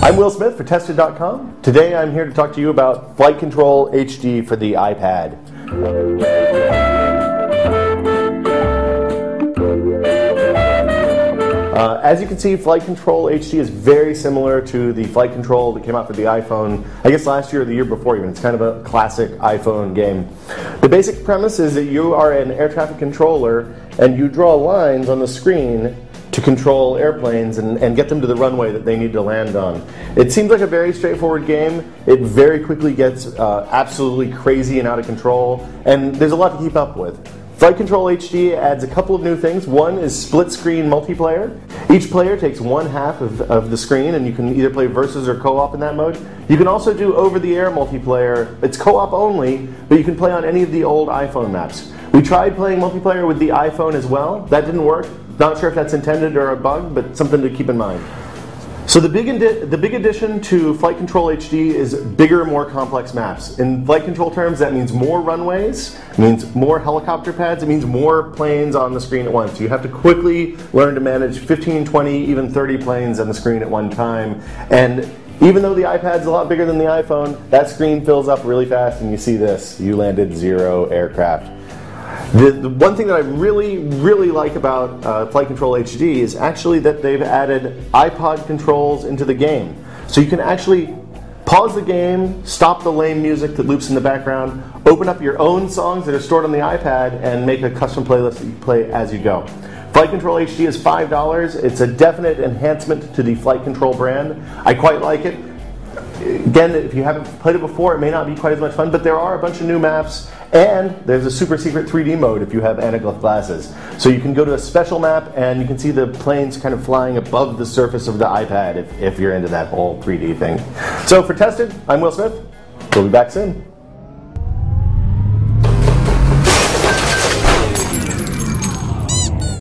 I'm Will Smith for Tested.com. Today I'm here to talk to you about Flight Control HD for the iPad. As you can see, Flight Control HD is very similar to the Flight Control that came out for the iPhone, I guess last year or the year before even. It's kind of a classic iPhone game. The basic premise is that you are an air traffic controller and you draw lines on the screen to control airplanes and get them to the runway that they need to land on. It seems like a very straightforward game. It very quickly gets absolutely crazy and out of control, and there's a lot to keep up with. Flight Control HD adds a couple of new things. One is split screen multiplayer. Each player takes one half of the screen, and you can either play versus or co-op in that mode. You can also do over-the-air multiplayer. It's co-op only, but you can play on any of the old iPhone maps. We tried playing multiplayer with the iPhone as well. That didn't work. Not sure if that's intended or a bug, but something to keep in mind. So the big addition to Flight Control HD is bigger, more complex maps. In flight control terms, that means more runways, it means more helicopter pads, it means more planes on the screen at once. You have to quickly learn to manage 15, 20, even 30 planes on the screen at one time. And even though the iPad's a lot bigger than the iPhone, that screen fills up really fast and you see this. You landed 0 aircraft. The one thing that I really like about Flight Control HD is actually that they've added iPod controls into the game. So you can actually pause the game, stop the lame music that loops in the background, open up your own songs that are stored on the iPad, and make a custom playlist that you play as you go. Flight Control HD is $5. It's a definite enhancement to the Flight Control brand. I quite like it. Again, if you haven't played it before, it may not be quite as much fun, but there are a bunch of new maps, and there's a super secret 3D mode if you have anaglyph glasses. So you can go to a special map and you can see the planes kind of flying above the surface of the iPad if you're into that whole 3D thing. So for Tested, I'm Will Smith. We'll be back soon.